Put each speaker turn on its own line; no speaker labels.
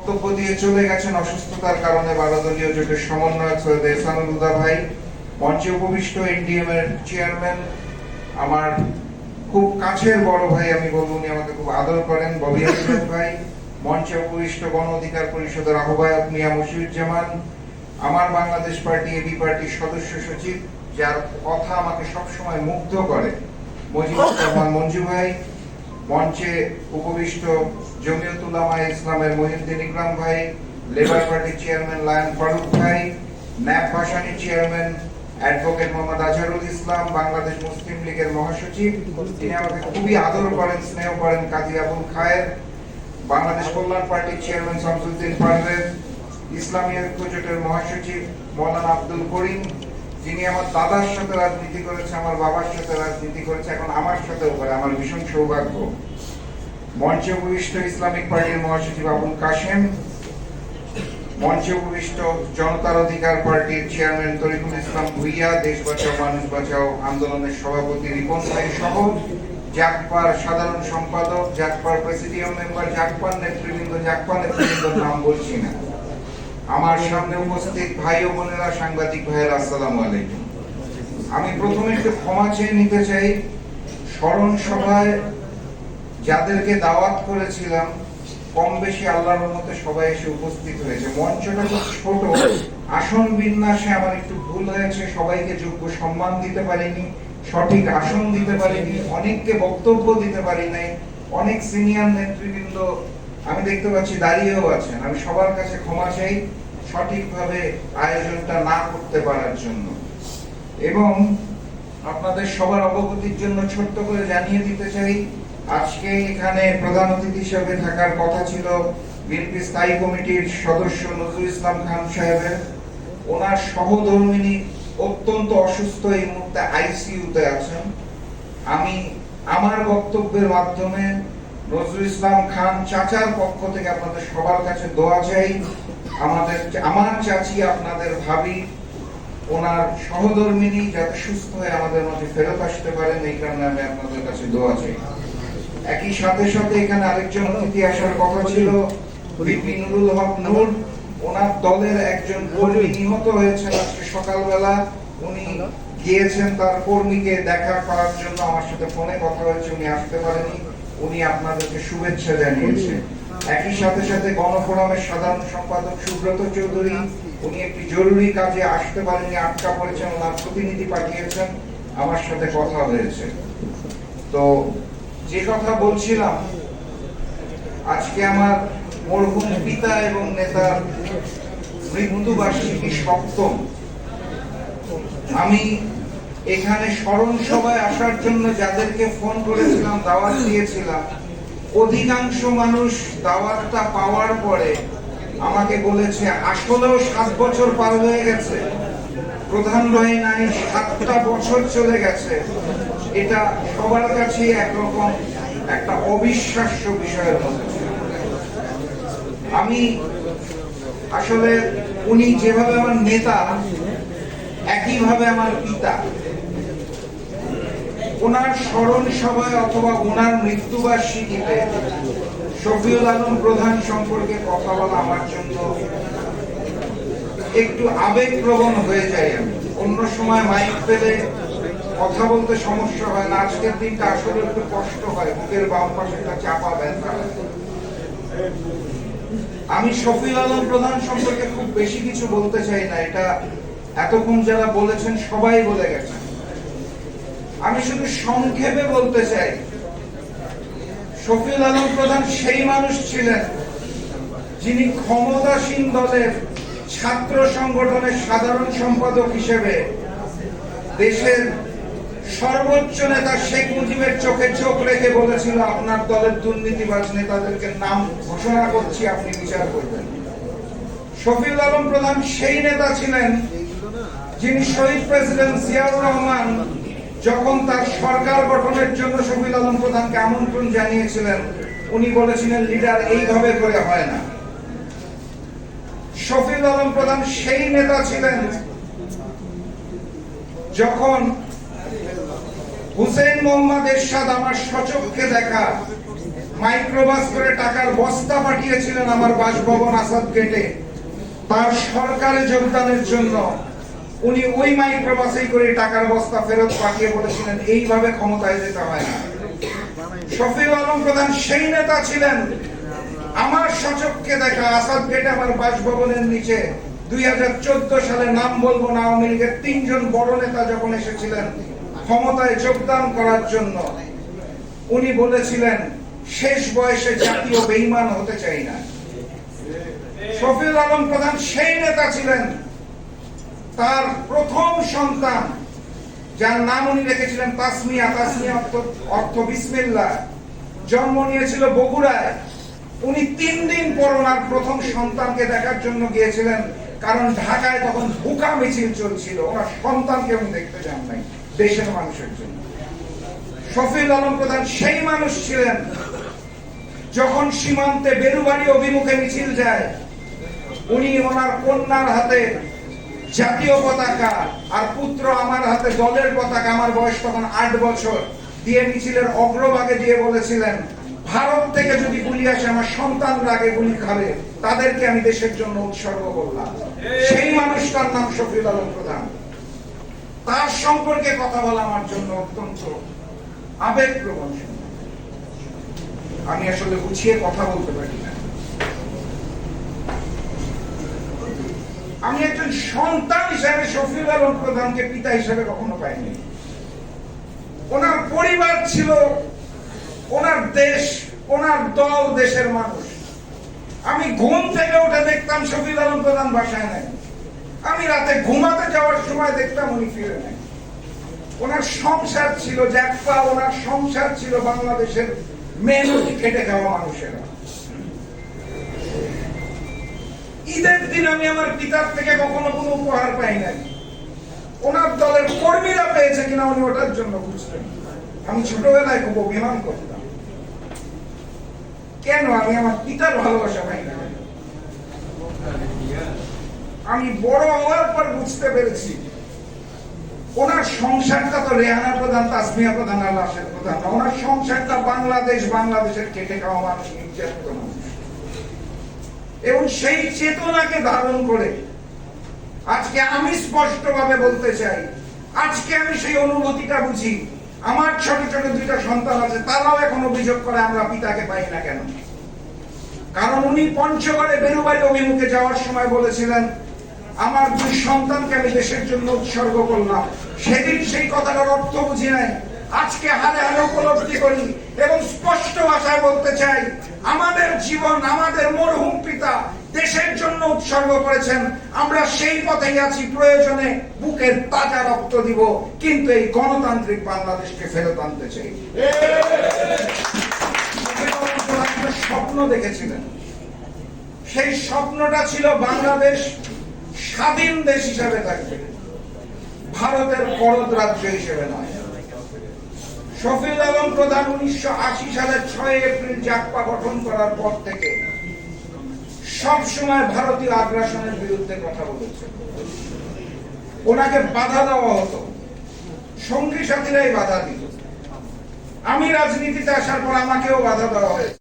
বক্তব্য দিয়ে চলে গেছেন অসুস্থতার কারণে বারোদলীয় জোটের সমন্বয়ক সৈয়দ এহসানুল হুদা ভাই। মঞ্চে উপবিষ্ট এনডিএম এর চেয়ারম্যান, আমার খুব কাছের বড় ভাই, আমি বলবো উনি আমাকে খুব আদর করেন, ববি আহমেদ ভাই। মঞ্চে উপবিষ্ট গণ অধিকার পরিষদের আহ্বায়ক মিয়া মশিউজ্জামান, আমার বাংলাদেশ পার্টি এবি পার্টির সদস্য সচিব, যার কথা আমাকে সবসময় মুগ্ধ করে, মজিবুর রহমান মঞ্জু ভাই। মঞ্চে উপবিষ্ট জমিয়ত উলামায়ে ইসলামের মহিউদ্দিন ইকরাম ভাই, লেবার পার্টির চেয়ারম্যান লায়ন ফারুক ভাই, ন্যাপ ভাসানীর চেয়ারম্যান অ্যাডভোকেট মোহাম্মদ আজহারুল ইসলাম, বাংলাদেশ মুসলিম লীগের মহাসচিব, তিনি আমাকে খুবই আদর করেন, স্নেহ করেন, কাজী আবুল খায়ের, বাংলাদেশ কল্যাণ পার্টির চেয়ারম্যান শামসুদ্দিন পারভেজ, ইসলামী ঐক্য জোটের মহাসচিব মৌলানা আব্দুল করিম, যিনি আমার দাদার সাথে রাজনীতি করেছে, আমার বাবার সাথে রাজনীতি করেছে, এখন আমার সাথেও করে, আমার ভীষণ সৌভাগ্য। মঞ্চে উপবিষ্ট ইসলামিক পার্টির মহাসচিব আবুল কাশেম, মঞ্চে উপবিষ্ট জনতার অধিকার পার্টির চেয়ারম্যান তরিকুল ইসলাম ভুইয়া, দেশ বাঁচাও মানুষ বাঁচাও আন্দোলনের সভাপতি রিপন ভাই সহ জাকপার সাধারণ সম্পাদক, জাকপার প্রেসিডিয়াম মেম্বার, জাকপার নেতৃবৃন্দর নাম বলছি না, আমার সামনে উপস্থিত ভাই ও বোনেরা, সাংবাদিক ভাইয়েরা, আসসালামু আলাইকুম। আমি প্রথমে একটু ক্ষমা চেয়ে নিতে চাই, স্মরণ সভায় যাদেরকে দাওয়াত করেছিলাম কম বেশি আল্লাহর রহমতে সবাই এসে উপস্থিত হয়েছে। মঞ্চটা খুব ছোট, আসন বিন্যাসে আমার একটু ভুল হয়েছে, সবাইকে যোগ্য সম্মান দিতে পারিনি, সঠিক আসন দিতে পারিনি, অনেককে বক্তব্য দিতে পারি নাই, অনেক সিনিয়র নেতৃবৃন্দ আমি দেখতে পাচ্ছি দাঁড়িয়েও আছেন। আমি সবার কাছে ক্ষমা চাই সঠিকভাবে আয়োজনটা না করতে পারার জন্য। এবং আপনাদের সবার অবগতির জন্য ছোট্ট করে জানিয়ে দিতে চাই, আজকে এখানে প্রধান অতিথি হিসেবে থাকার কথা ছিল বিএনপি স্থায়ী কমিটির সদস্য নজরুল ইসলাম খান সাহেবের। ওনার সহধর্মিণী অত্যন্ত অসুস্থ, এই মুহূর্তে আইসিইউতে আছেন। আমি আমার বক্তব্যের মাধ্যমে নজরুল ইসলাম খান চাচার পক্ষ থেকে আপনাদের সবার কাছে দোয়া চাই। আমার চাচি আপনাদের ভাবি, ওনার সহধর্মিণী যাতে সুস্থ হয়ে আমাদের মাঝে ফেরত আসতে পারেন, এই কারণে আমি আপনাদের কাছে দোয়া চাই। একই সাথে সাথে এখানে আরেকজন অতিথি আসার কথা ছিল বিপি নুরুল হক নূর, ওনার দলের একজন কর্মী নিহত হয়েছেন আজকে সকালবেলা। উনি গিয়েছেন তার কর্মীকে দেখা করার জন্য, আমার সাথে ফোনে কথা হয়েছে, উনি আসতে পারেনি, উনি আপনাদেরকে শুভেচ্ছা জানিয়েছেন। একই সাথে সাথে গণফোরামের সাধারণ সম্পাদক সুব্রত চৌধুরী, উনি একটি জরুরি কাজে আসতে পারেননি, আটকা পড়েছেন, ওনার প্রতিনিধি পাঠিয়েছেন, আমার সাথে কথা হয়েছে। তো যে কথা বলছিলাম, আজকে আমার মরহুম পিতা এবং নেতার মৃত্যুবার্ষিকী সপ্তম। আমি এখানে স্মরণ সভায় আসার জন্য যাদেরকে ফোন করেছিলাম, দাওয়াত দিয়েছিলাম, অধিকাংশ মানুষ দাওয়াতটা পাওয়ার পরে আমাকে বলেছে আসলেও 7 বছর পার হয়ে গেছে, প্রধান ভাই নাই, 7টা বছর চলে গেছে। এটা সবার কাছে একরকম একটা অবিশ্বাস্য বিষয়ের মতো। আমি আসলে উনি যেভাবে আমার নেতা, একইভাবে আমার পিতা। ওনার স্মরণ সভায় অথবা ওনার মৃত্যুবার্ষিকীতে শফিউল আলম প্রধান সম্পর্কে কথা বলা আমার জন্য একটু আবেগপ্রবণ হয়ে যায়। আমি অন্য সময় মাইক পেলে কথা বলতে সমস্যা হয় না, আজকের দিনটা আসলে একটু কষ্ট হয়, বুকের বাম পাশে একটা চাপা ব্যথা। আমি শফিউল আলম প্রধান সম্পর্কে খুব বেশি কিছু বলতে চাই না, এটা এতক্ষণ যারা বলেছেন সবাই বলে গেছেন। আমি শুধু সংক্ষেপে বলতে চাই, শফিউল আলম প্রধান সেই মানুষ ছিলেন যিনি ক্ষমতাসীন দলের ছাত্র সংগঠনের সাধারণ সম্পাদক হিসেবে দেশের সর্বোচ্চ নেতা শেখ মুজিবের চোখে চোখ রেখে বলেছিল, আপনার দলের দুর্নীতিবাজ নেতাদেরকে নাম ঘোষণা করছি, আপনি বিচার করবেন। শফিউল আলম প্রধান সেই নেতা ছিলেন যিনি শহীদ প্রেসিডেন্ট জিয়াউর রহমান যখন তার সরকার গঠনের জন্য শফিউল আলম প্রধানকে আমন্ত্রণ জানিয়েছিলেন, উনি বলেছিলেন লিডার এইভাবে করে হয় না। শফিউল আলম প্রধান সেই নেতা ছিলেন যখন হুসেইন মোহাম্মদ এরশাদ, আমার সচক্ষে দেখা মাইক্রোবাস করে টাকার বস্তা পাঠিয়েছিলেন আমার বাসভবন আসাদ গেটে তার সরকারে যোগদানের জন্য। উনি ওই মাইক্রোবাসেই করে টাকার বস্তা ফেরত পাঠিয়ে বলেছিলেন এইভাবে ক্ষমতায় যেতে হয় না। শফিউল আলম প্রধান সেই নেতা ছিলেন, আমার সচক্ষে দেখা আসাদ গেটে আমার বাসভবনের নিচে 2014 সালে, নাম বলবো না, আওয়ামী লীগের 3 জন বড় নেতা যখন এসেছিলেন ক্ষমতায় যোগদান করার জন্য, উনি বলেছিলেন শেষ বয়সে জাতীয় বেঈমান হতে চাই না। শফিউল আলম প্রধান সেই নেতা ছিলেন, তার প্রথম সন্তান যার নাম উনি রেখেছিলেন তাসমিয়া, তাসমিয়া অর্থ বিসমিল্লাহ, জন্ম নিয়েছিল বগুড়ায়। উনি 3 দিন পর ওনার প্রথম সন্তানকে দেখার জন্য গিয়েছিলেন, কারণ ঢাকায় তখন ভুকা মিছিল চলছিল, ওনার সন্তানকে উনি দেখতে যান নাই দেশের মানুষের জন্য। শফিউল আলম প্রধান সেই মানুষ ছিলেন, যখন সীমান্তে বেরুবাড়ি অভিমুখে মিছিল যায়, উনি ওনার কন্যার হাতে জাতীয় পতাকা আর পুত্র আমার হাতে দলের পতাকা, আমার বয়স তখন 8 বছর, দিয়ে মিছিলের অগ্রভাগে দিয়ে বলেছিলেন ভারত থেকে যদি গুলি আসে আমার সন্তানরা আগে গুলি খাবে, তাদেরকে আমি দেশের জন্য উৎসর্গ করলাম। সেই মানুষটার নাম শফিউল আলম প্রধান। তার সম্পর্কে কথা বলা আমার জন্য অত্যন্ত আবেগপ্রবণ। আমি আসলে গুছিয়ে কথা বলতে পারি না। আমি একজন সন্তান হিসেবে শফিউল আলম প্রধানকে পিতা হিসেবে কখনো পাইনি। ওনার পরিবার ছিল, ওনার দেশ, ওনার দল, দেশের মানুষ। আমি ঘুম থেকে উঠে দেখতাম শফিউল আলম প্রধান বাসায় নেই, আমি রাতে ঘুমাতে যাওয়ার সময় দেখতাম উনি ফিরে নেই। ওনার সংসার ছিল জ্যাকপা, ওনার সংসার ছিল বাংলাদেশের মেহনতি খেটে খাওয়া মানুষেরা। ঈদের দিন আমি আমার পিতার থেকে কখনো কোনো উপহার পাই নাই। ওনার দলের কর্মীরা পেয়েছে কিনা উনি ওটার জন্য বুঝতেন। আমি ছোটবেলায় খুব অভিমান করতাম, কেন আমি আমার পিতার ভালোবাসা পাই না। আমি বড় হওয়ার পর বুঝতে পেরেছি ওনার সংসারটা তো রেহানা প্রধান, তাসমিয়া প্রধান আর রাশেদ প্রধান না, ওনার সংসারটা বাংলাদেশ, বাংলাদেশের খেটে খাওয়া মানুষ, নির্যাতিত মানুষ। এবং সেই চেতনাকে ধারণ করে আজকে আমি স্পষ্টভাবে বলতে চাই, আজকে আমি সেই অনুভূতিটা বুঝি। আমার ছোট ছোট 2টা সন্তান আছে, তারাও এখন অভিযোগ করে আমরা পিতাকে পাই না কেন। কারণ উনি পঞ্চগড়ে বেরুবাড়ি অভিমুখে যাওয়ার সময় বলেছিলেন আমার 2 সন্তানকে আমি দেশের জন্য উৎসর্গ করলাম। সেদিন সেই কথাটার অর্থ বুঝি নাই, আজকে হারে হারে উপলব্ধি করি এবং স্পষ্ট ভাষায় বলতে চাই আমাদের জীবন আমাদের মরহুম পিতা দেশের জন্য উৎসর্গ করেছেন। আমরা সেই পথেই আছি, প্রয়োজনে বুকের তাজা রক্ত দিব, কিন্তু এই গণতান্ত্রিক বাংলাদেশকে ফেরত আনতে চাই। স্বপ্ন দেখেছিলেন, সেই স্বপ্নটা ছিল বাংলাদেশ স্বাধীন দেশ হিসেবে থাকবে, ভারতের পরদ রাজ্য হিসেবে নয়। শফিউল আলম প্রধান 1980 সালের 6 এপ্রিল জাকপা গঠন করার পর থেকে সব সময় ভারতীয় আগ্রাসনের বিরুদ্ধে কথা বলেছেন। ওনাকে বাধা দেওয়া হতো, সঙ্গী সাথীরাই বাধা দিত। আমি রাজনীতিতে আসার পর আমাকেও বাধা দেওয়া হয়েছে।